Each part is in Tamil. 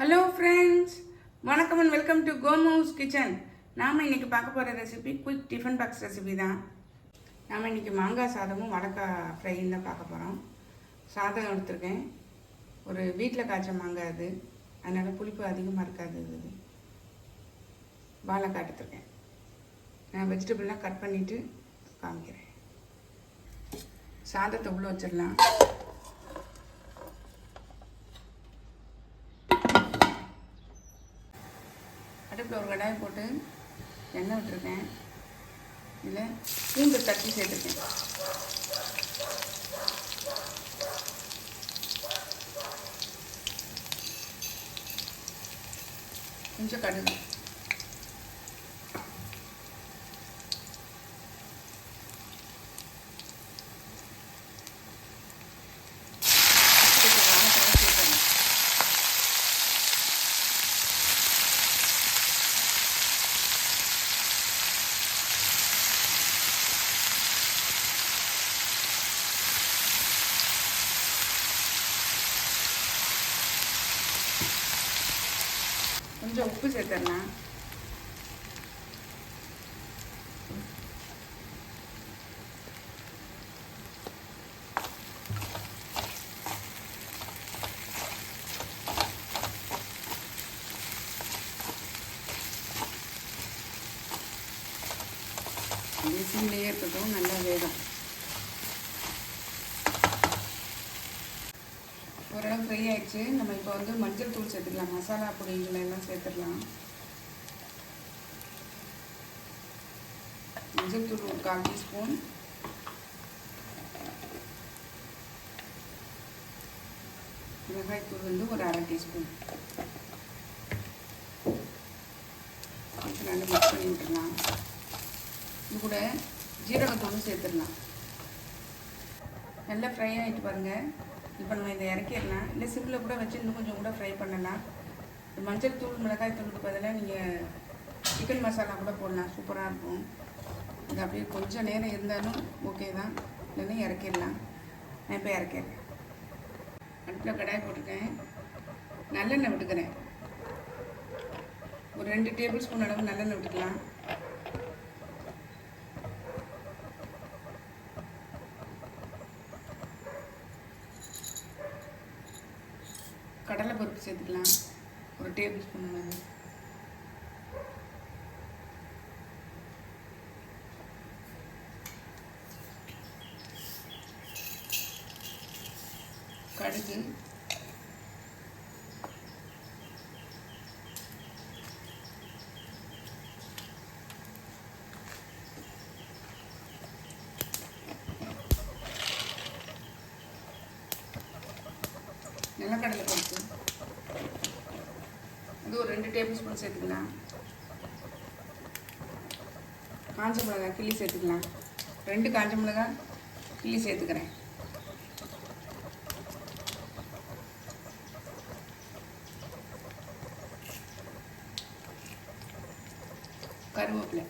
ஹலோ ஃப்ரெண்ட்ஸ், வணக்கம் அண்ட் வெல்கம் டு கோமோஸ் கிச்சன். நாம் இன்றைக்கி பார்க்க போகிற recipe quick tiffin box recipe தான். நாம் இன்றைக்கி மாங்காய் சாதமும் வடக்காய் ஃப்ரையும் தான் பார்க்க போகிறோம். சாதம் எடுத்துருக்கேன். ஒரு வீட்டில் காய்ச்ச மாங்காய் அது, அதனால் புளிப்பு அதிகமாக இருக்காது. இது வாழைக்காய் எடுத்துருக்கேன். நான் வெஜிடபிள்லாம் கட் பண்ணிவிட்டு காமிக்கிறேன். சாதத்தை உள்ளே வச்சிடலாம். அடுப்பில் ஒரு கடாயை போட்டு எண்ணெய் விட்டுருக்கேன். இதில் பூண்டு தட்டி சேர்த்துருக்கேன். கொஞ்சம் கடுகு, கொஞ்சம் உப்பு சேர்த்துடலாம். சிம்லேயே இருக்கட்டும், நல்லா வேகும். ஓரளவு ஃப்ரை ஆகிடுச்சு. நம்ம இப்போ வந்து மஞ்சள் தூள் சேர்த்துக்கலாம். மசாலா பொடிகளை எல்லாம் சேர்த்துடலாம். மஞ்சள் தூள் ஒரு 1/4 டீஸ்பூன், மிளகாய் தூள் வந்து ஒரு 1/2 டீஸ்பூன். நல்லா மிக்ஸ் பண்ணி விட்டுடலாம். இது கூட ஜீரகத்தூளும் சேர்த்துடலாம். நல்லா ஃப்ரை ஆகிட்டு பாருங்கள். இப்போ நம்ம இதை இறக்கிடலாம். இல்லை சிம்மில் கூட வச்சு இன்னும் கொஞ்சம் கூட ஃப்ரை பண்ணலாம். மஞ்சள் தூள் மிளகாய் தூளுக்கு பதிலாக நீங்கள் சிக்கன் மசாலா கூட போடலாம், சூப்பராக இருக்கும். இது அப்படியே கொஞ்சம் நேரம் இருந்தாலும் ஓகே தான், இல்லைன்னா இறக்கிடலாம். நான் இப்போ இறக்கிடுறேன். அடுப்பில் கடாய் போட்டிருக்கேன். நல்லெண்ணெய் விட்டுக்கிறேன். ஒரு 2 டேபிள் ஸ்பூன் அளவு நல்லெண்ணெய் விட்டுக்கலாம். கடலை பருப்பு சேர்த்துக்கலாம், ஒரு டேபிள் ஸ்பூன் அளவு. கடுகு, நிலக்கடலை பருப்பு, அது ஒரு 2 டேபிள் ஸ்பூன் சேர்த்துக்கலாம். காஞ்ச மிளகாய் கிள்ளி சேர்த்துக்கலாம். 2 காஞ்ச மிளகாய் கிள்ளி சேர்த்துக்கிறேன். கருவேப்பிலை,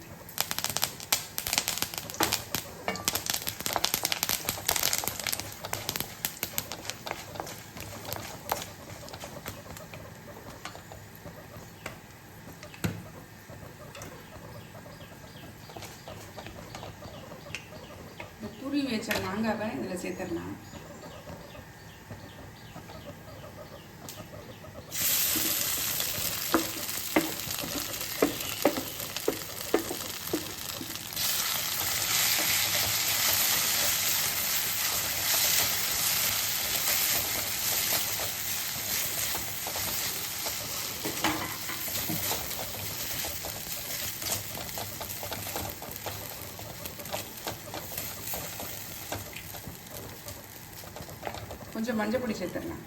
துருவி வச்ச மாங்காவை இதில் சேர்த்துடலாம். கொஞ்சம் மஞ்சள் பொடி சேர்த்துடலாம்.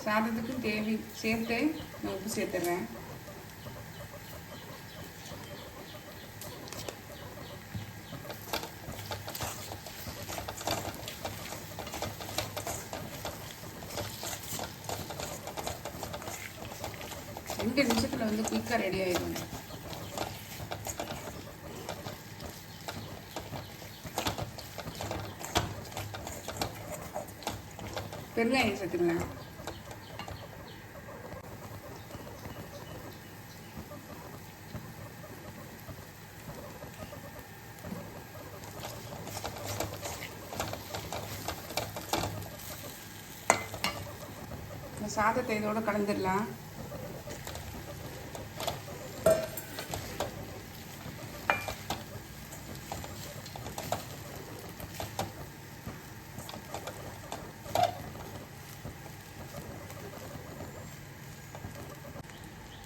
சாதத்துக்கு தேவை சேர்த்து நான் உப்பு சேர்த்துடுறேன். ரெண்டு நிமிஷத்தில் வந்து குயிக்காக ரெடி ஆகிடும். பெருங்காயம் சேர்த்துக்கலாம். சாதத்தை இதோட கலந்துடலாம்.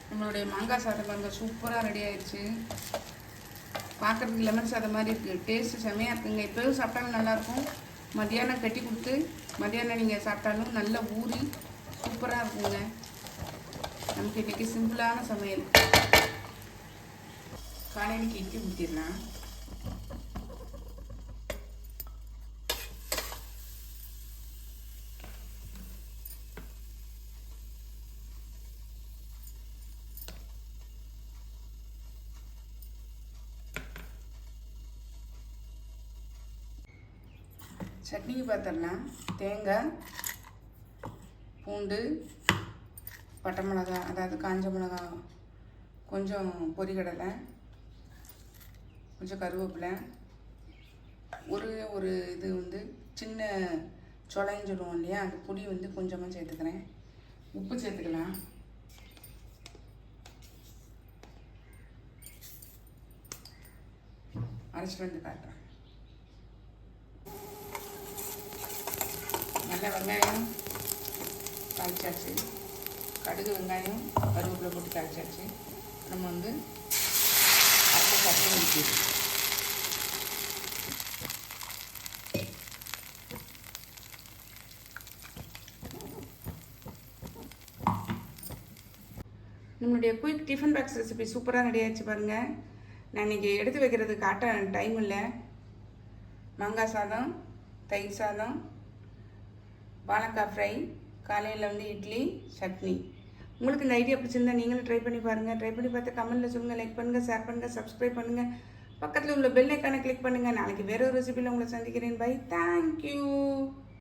நம்மளுடைய மாங்காய் சாதம் பாருங்க சூப்பராக ரெடி ஆயிடுச்சு. பார்க்குறதுக்கு லெமன் சாதம் மாதிரி இருக்குது. டேஸ்ட்டு செம்மையாக இருக்குங்க. இப்போவும் சாப்பிட்டாலும் நல்லாயிருக்கும். மத்தியானம் கட்டி கொடுத்து மத்தியானம் நீங்கள் சாப்பிட்டாலும் நல்லா ஊறி சூப்பராக இருக்குங்க. நமக்கு இன்றைக்கி சிம்பிளான சமையல். காலையிலைக்கு இட்லி ஊற்றிடலாம். சட்னிக்கு பார்த்துடலாம். தேங்காய், பூண்டு, பட்டை மிளகா, அதாவது காஞ்ச மிளகா, கொஞ்சம் பொரிகடலை, கொஞ்சம் கருவேப்பிலை, ஒரு இது வந்து சின்ன சொலைன்னு சொல்லுவோம் இல்லையா, அந்த பொடி வந்து கொஞ்சமாக சேர்த்துக்கிறேன். உப்பு சேர்த்துக்கலாம். அரைச்சிட்டு வந்து காட்டுறேன். நல்ல வெங்காயம் தாளிச்சாச்சு, கடுகு வெங்காயம் கருவேப்பிலை போட்டு தாளிச்சாச்சு. நம்ம வந்து அரைச்ச சட்னி ஊற்றிடுவோம். நம்மளுடைய குயிக் டிஃபன் பாக்ஸ் ரெசிபி சூப்பராக ரெடி ஆகிடுச்சு பாருங்கள். நான் இன்றைக்கி எடுத்து வைக்கிறதுக்கு காட்ட டைம் இல்லை. மாங்காய் சாதம், தயிர் சாதம், வாழைக்காய் ஃப்ரை, காலையில் வந்து இட்லி, சட்னி. உங்களுக்கு இந்த ஐடியா பிடிச்சிருந்தா நீங்களும் ட்ரை பண்ணி பாருங்கள். ட்ரை பண்ணி பார்த்து கமெண்ட்டில் சொல்லுங்கள். லைக் பண்ணுங்கள், ஷேர் பண்ணுங்கள், சப்ஸ்கிரைப் பண்ணுங்கள். பக்கத்தில் உள்ள பெல் ஐக்கானை கிளிக் பண்ணுங்கள். நாளைக்கு வேறு ஒரு ரெசிபியில் உங்களை சந்திக்கிறேன். பை. தேங்க்யூ.